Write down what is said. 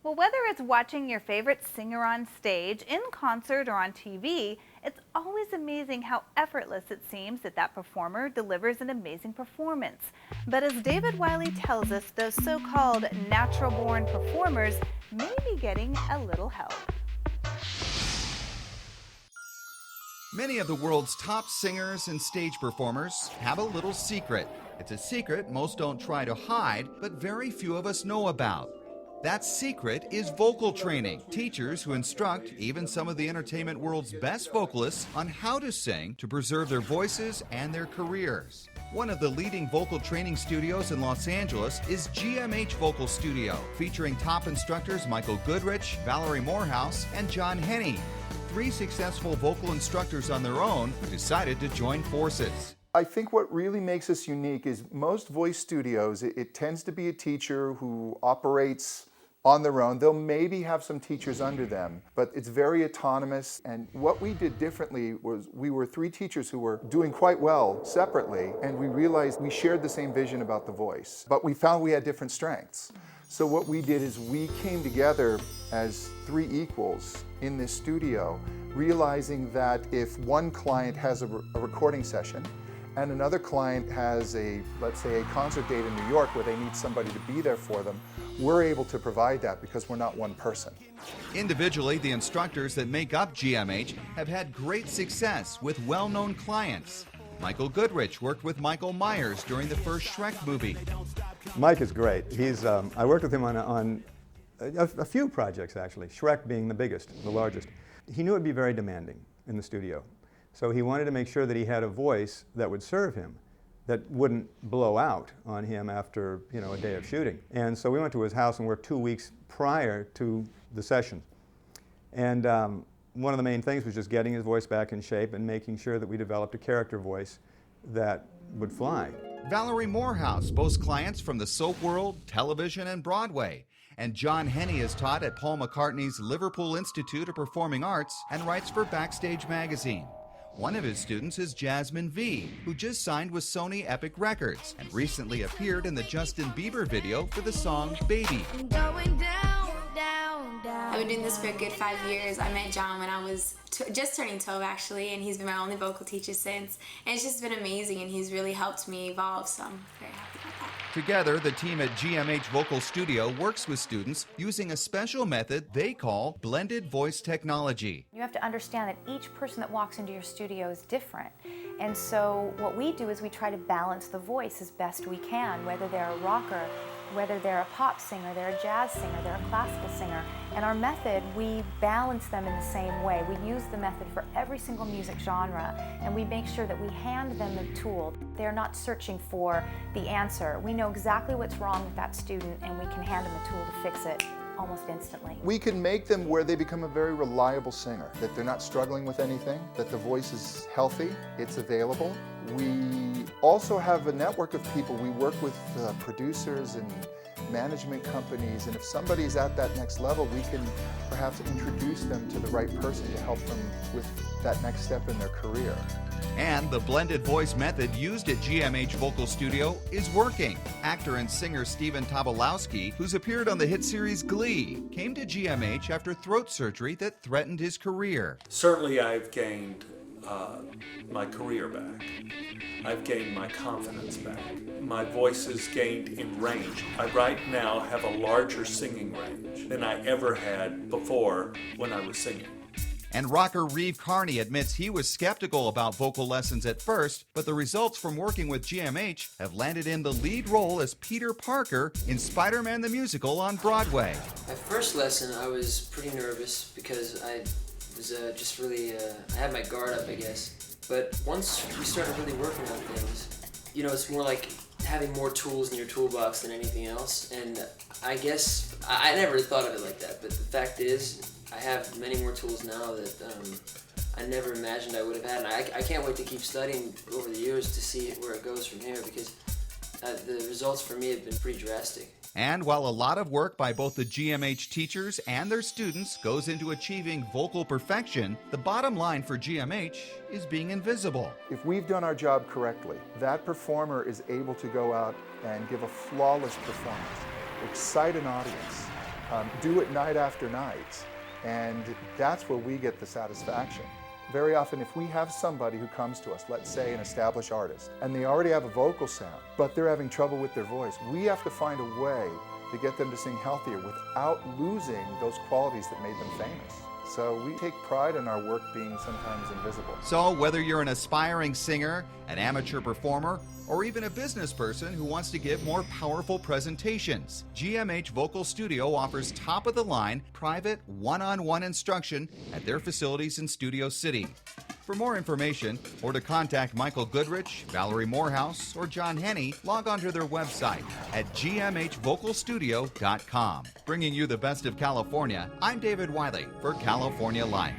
Well, whether it's watching your favorite singer on stage, in concert, or on TV, it's always amazing how effortless it seems that that performer delivers an amazing performance. But as David Wiley tells us, those so-called natural-born performers may be getting a little help. Many of the world's top singers and stage performers have a little secret. It's a secret most don't try to hide, but very few of us know about. That secret is vocal training. Teachers who instruct even some of the entertainment world's best vocalists on how to sing to preserve their voices and their careers. One of the leading vocal training studios in Los Angeles is GMH Vocal Studio, featuring top instructors Michael Goodrich, Valerie Morehouse, and John Henney. 3 successful vocal instructors on their own who decided to join forces. I think what really makes us unique is most voice studios, it tends to be a teacher who operates on their own. They'll maybe have some teachers under them, but it's very autonomous. And what we did differently was we were 3 teachers who were doing quite well separately, and we realized we shared the same vision about the voice, but we found we had different strengths. So what we did is we came together as 3 equals in this studio, realizing that if one client has a recording session and another client has let's say a concert date in New York where they need somebody to be there for them, we're able to provide that because we're not one person. Individually, the instructors that make up GMH have had great success with well-known clients. Michael Goodrich worked with Michael Myers during the first Shrek movie. Mike is great. I worked with him on a few projects, actually, Shrek being the biggest, the largest. He knew it would be very demanding in the studio, so he wanted to make sure that he had a voice that would serve him, that wouldn't blow out on him after a day of shooting. And so we went to his house and worked 2 weeks prior to the session. And one of the main things was just getting his voice back in shape and making sure that we developed a character voice that would fly. Valerie Morehouse boasts clients from the soap world, television, and Broadway. And John Henney is taught at Paul McCartney's Liverpool Institute of Performing Arts and writes for Backstage magazine. One of his students is Jasmine V, who just signed with Sony Epic Records and recently appeared in the Justin Bieber video for the song Baby. I've been doing this for a good 5 years. I met John when I was just turning 12 actually, and he's been my only vocal teacher since. And it's just been amazing, and he's really helped me evolve, so I'm very happy about that. Together, the team at GMH Vocal Studio works with students using a special method they call blended voice technology. You have to understand that each person that walks into your studio is different. And so what we do is we try to balance the voice as best we can, whether they're a rocker, whether they're a pop singer, they're a jazz singer, they're a classical singer. And our method, we balance them in the same way. We use the method for every single music genre, and we make sure that we hand them the tool. They're not searching for the answer. We know exactly what's wrong with that student, and we can hand them a tool to fix it almost instantly. We can make them where they become a very reliable singer, that they're not struggling with anything, that the voice is healthy, it's available. We also have a network of people. We work with producers and management companies, and if somebody's at that next level, we can perhaps introduce them to the right person to help them with that next step in their career. And the blended voice method used at GMH Vocal Studio is working. Actor and singer Stephen Tobolowsky, who's appeared on the hit series Glee, came to GMH after throat surgery that threatened his career. Certainly I've gained my career back. I've gained my confidence back. My voice has gained in range. I right now have a larger singing range than I ever had before when I was singing. And rocker Reeve Carney admits he was skeptical about vocal lessons at first, but the results from working with GMH have landed in the lead role as Peter Parker in Spider-Man the Musical on Broadway. My first lesson, I was pretty nervous because I was just really, I had my guard up, I guess. But once we started really working on things, it's more like having more tools in your toolbox than anything else. And I guess, I never thought of it like that, but the fact is, I have many more tools now that I never imagined I would have had. And I can't wait to keep studying over the years to see where it goes from here, because the results for me have been pretty drastic. And while a lot of work by both the GMH teachers and their students goes into achieving vocal perfection, the bottom line for GMH is being invisible. If we've done our job correctly, that performer is able to go out and give a flawless performance, excite an audience, do it night after night. And that's where we get the satisfaction. Very often, if we have somebody who comes to us, let's say an established artist, and they already have a vocal sound, but they're having trouble with their voice, we have to find a way to get them to sing healthier without losing those qualities that made them famous. So we take pride in our work being sometimes invisible. So whether you're an aspiring singer, an amateur performer, or even a business person who wants to give more powerful presentations, GMH Vocal Studio offers top-of-the-line, private, one-on-one instruction at their facilities in Studio City. For more information or to contact Michael Goodrich, Valerie Morehouse, or John Henney, log on to their website at gmhvocalstudio.com. Bringing you the best of California, I'm David Wiley for California Life.